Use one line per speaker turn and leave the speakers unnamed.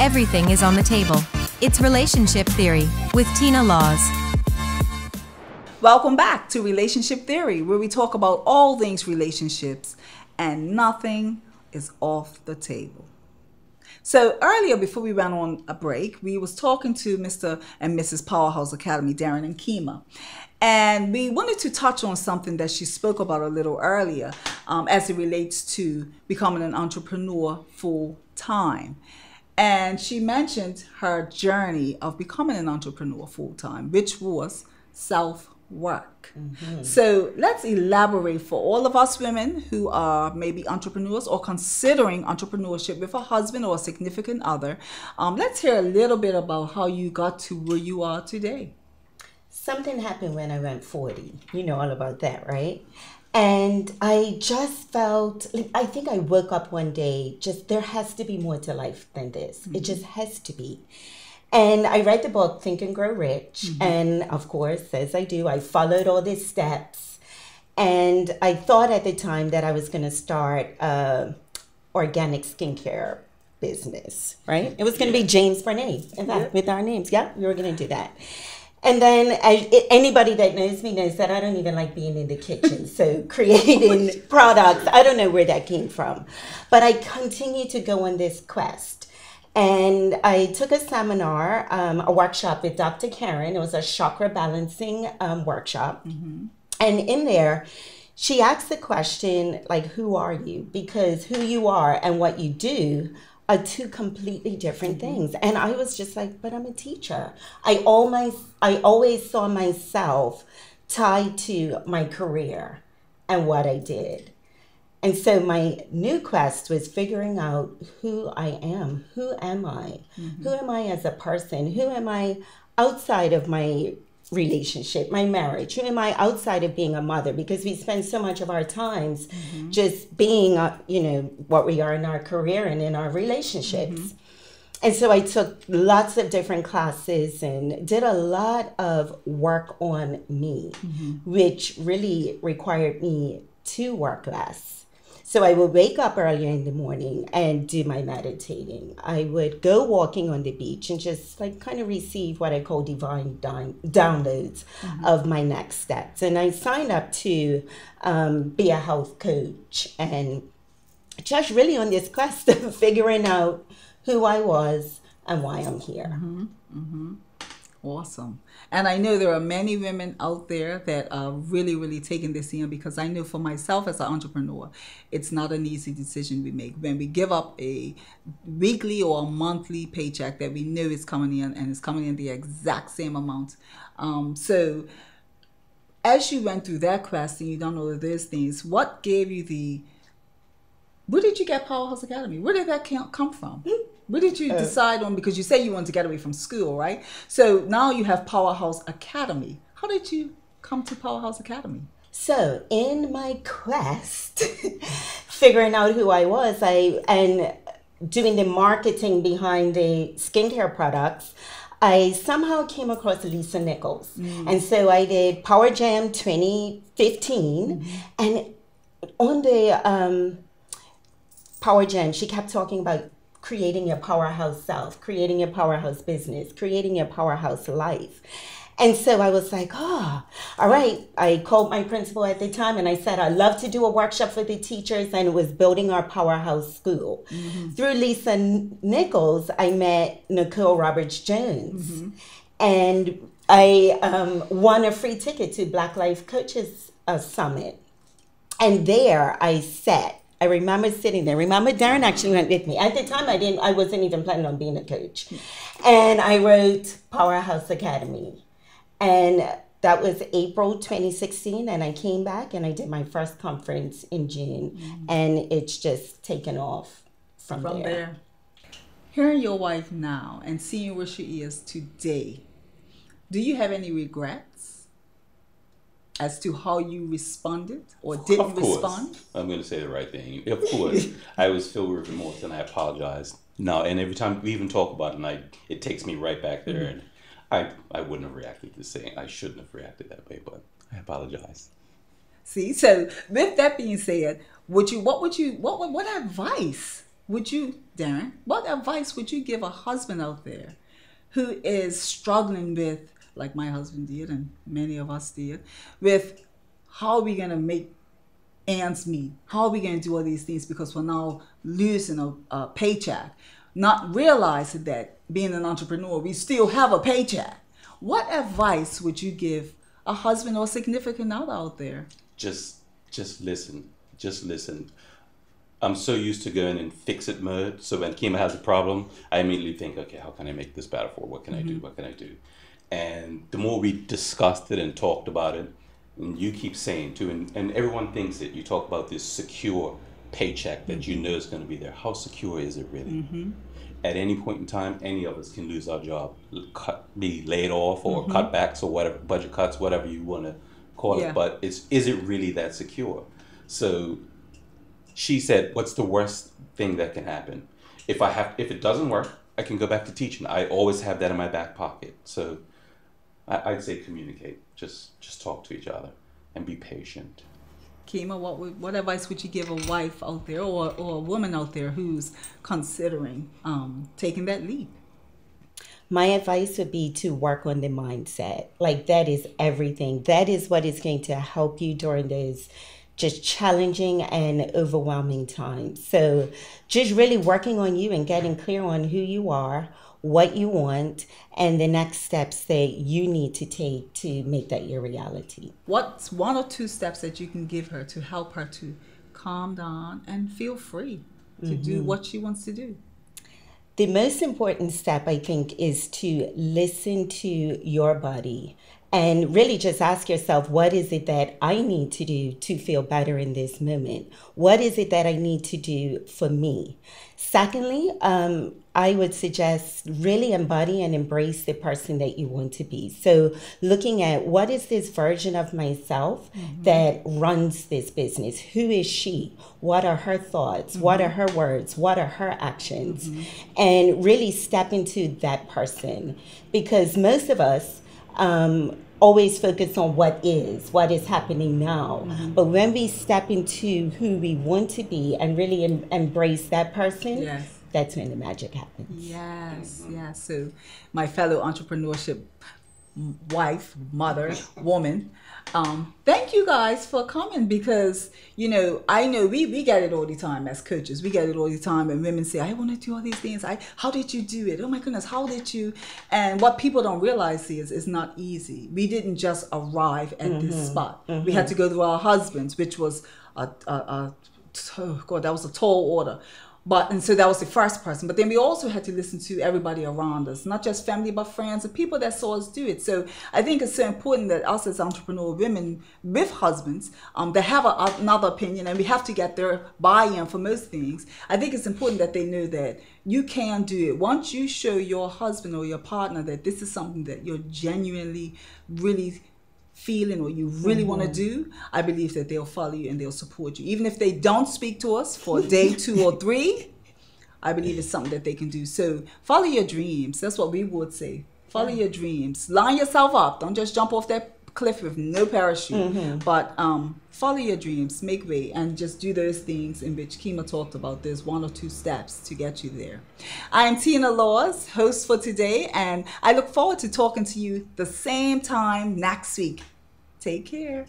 everything is on the table. It's Relationship Theory with Tina Laws.
Welcome back to Relationship Theory, where we talk about all things relationships and nothing is off the table. So earlier, before we went on a break, we was talking to Mr. and Mrs. Powerhouse Academy, Darren and Kima. And we wanted to touch on something that she spoke about a little earlier as it relates to becoming an entrepreneur full time. And she mentioned her journey of becoming an entrepreneur full time, which was self-work. Mm-hmm. So let's elaborate for all of us women who are maybe entrepreneurs or considering entrepreneurship with a husband or a significant other. Let's hear a little bit about how you got to where you are today.
Something happened when I went 40. You know all about that, right? And I just felt, I think I woke up one day, just there has to be more to life than this. Mm-hmm. It just has to be. And I read the book, Think and Grow Rich. Mm-hmm. And of course, as I do, I followed all these steps. And I thought at the time that I was going to start organic skincare business, right? It was going to be James Bernay, in fact, with our names. Yeah, we were going to do that. And then anybody that knows me knows that I don't even like being in the kitchen. So creating products, I don't know where that came from. But I continued to go on this quest. And I took a seminar, a workshop with Dr. Karen. It was a chakra balancing workshop. Mm-hmm. And in there, she asked the question, like, who are you? Because who you are and what you do are two completely different things. And I was just like, but I'm a teacher. I always saw myself tied to my career and what I did. And so my new quest was figuring out who I am. Who am I? Mm-hmm. Who am I as a person? Who am I outside of my relationship, my marriage? Who am I outside of being a mother? Because we spend so much of our times just being, what we are in our career and in our relationships. Mm-hmm. And so I took lots of different classes and did a lot of work on me, which really required me to work less. So I would wake up earlier in the morning and do my meditating. I would go walking on the beach and just kind of receive what I call divine downloads of my next steps. And I signed up to be a health coach and just really on this quest of figuring out who I was and why I'm here. Mm-hmm.
Mm-hmm. Awesome. And I know there are many women out there that are really, really taking this in, because I know for myself as an entrepreneur, it's not an easy decision we make. When we give up a weekly or a monthly paycheck that we know is coming in and it's coming in the exact same amount. So as you went through that quest and you done all of those things, what gave you where did you get Powerhouse Academy? Where did that come from? What did you decide on? Because you say you wanted to get away from school, right? So now you have Powerhouse Academy. How did you come to Powerhouse Academy?
So in my quest, figuring out who I was, and doing the marketing behind the skincare products, I somehow came across Lisa Nichols. And so I did Power Jam 2015. And on the Power Jam, she kept talking about creating your powerhouse self, creating your powerhouse business, creating your powerhouse life. And so I was like, all right. I called my principal at the time and I said, I'd love to do a workshop for the teachers, and it was building our powerhouse school. Mm-hmm. Through Lisa Nichols, I met Nicole Roberts-Jones. And I won a free ticket to Black Life Coaches Summit. And there I sat. I remember sitting there. Remember, Darren actually went with me. At the time, I wasn't even planning on being a coach. And I wrote Powerhouse Academy. And that was April 2016. And I came back and I did my first conference in June. And it's just taken off from there.
Hearing your wife now and seeing where she is today, do you have any regrets as to how you responded or didn't respond?
I'm going to say the right thing. Of course, I was filled with remorse and I apologized. No, and every time we even talk about it, it takes me right back there. And I wouldn't have reacted the same. I shouldn't have reacted that way, but I apologize.
See, so with that being said, what advice would you, Darren, what advice would you give a husband out there who is struggling with, like my husband did and many of us did, with how are we going to make ends meet? How are we going to do all these things because we're now losing a paycheck, not realizing that being an entrepreneur, we still have a paycheck. What advice would you give a husband or significant other out there?
Just listen. Just listen. I'm so used to going in fix-it mode. So when Kima has a problem, I immediately think, okay, how can I make this better for her? What can I do? What can I do? And the more we discussed it and talked about it, and you keep saying too, and everyone thinks that you talk about this secure paycheck that you know is going to be there. How secure is it really? At any point in time, any of us can lose our job, be laid off or cutbacks or whatever, budget cuts, whatever you want to call it. But is it really that secure? So she said, what's the worst thing that can happen? If it doesn't work, I can go back to teaching. I always have that in my back pocket. So I'd say communicate. Just talk to each other and be patient.
Kima, what advice would you give a wife out there or a woman out there who's considering taking that leap?
My advice would be to work on the mindset. Like, that is everything. That is what is going to help you during those just challenging and overwhelming times. So just really working on you and getting clear on who you are, what you want, and the next steps that you need to take to make that your reality.
What's one or two steps that you can give her to help her to calm down and feel free to do what she wants to do?
The most important step, I think, is to listen to your body and really just ask yourself, what is it that I need to do to feel better in this moment? What is it that I need to do for me? Secondly, I would suggest really embody and embrace the person that you want to be. So looking at what is this version of myself that runs this business? Who is she? What are her thoughts? What are her words? What are her actions? And really step into that person, because most of us always focus on what is happening now. But when we step into who we want to be and really embrace that person, that's when the magic happens.
Yes. So my fellow entrepreneurship wife, mother, woman, thank you guys for coming, because I know we get it all the time as coaches. We get it all the time, and women say, I want to do all these things. How did you do it? Oh my goodness, how did you? And what people don't realize is it's not easy. We didn't just arrive at this spot. We had to go through our husbands, which was that was a tall order. And so that was the first person. But then we also had to listen to everybody around us, not just family, but friends and people that saw us do it. So I think it's so important that us as entrepreneur women with husbands that have another opinion, and we have to get their buy-in for most things. I think it's important that they know that you can do it. Once you show your husband or your partner that this is something that you're genuinely really feeling or you really want to do, I believe that they'll follow you and they'll support you. Even if they don't speak to us for day 2 or 3, I believe it's something that they can do. So follow your dreams. That's what we would say. Follow your dreams. Line yourself up. Don't just jump off that cliff with no parachute. But follow your dreams, make way, and just do those things in which Kima talked about. There's 1 or 2 steps to get you there. I am Tina Laws, host for today, and I look forward to talking to you the same time next week. Take care.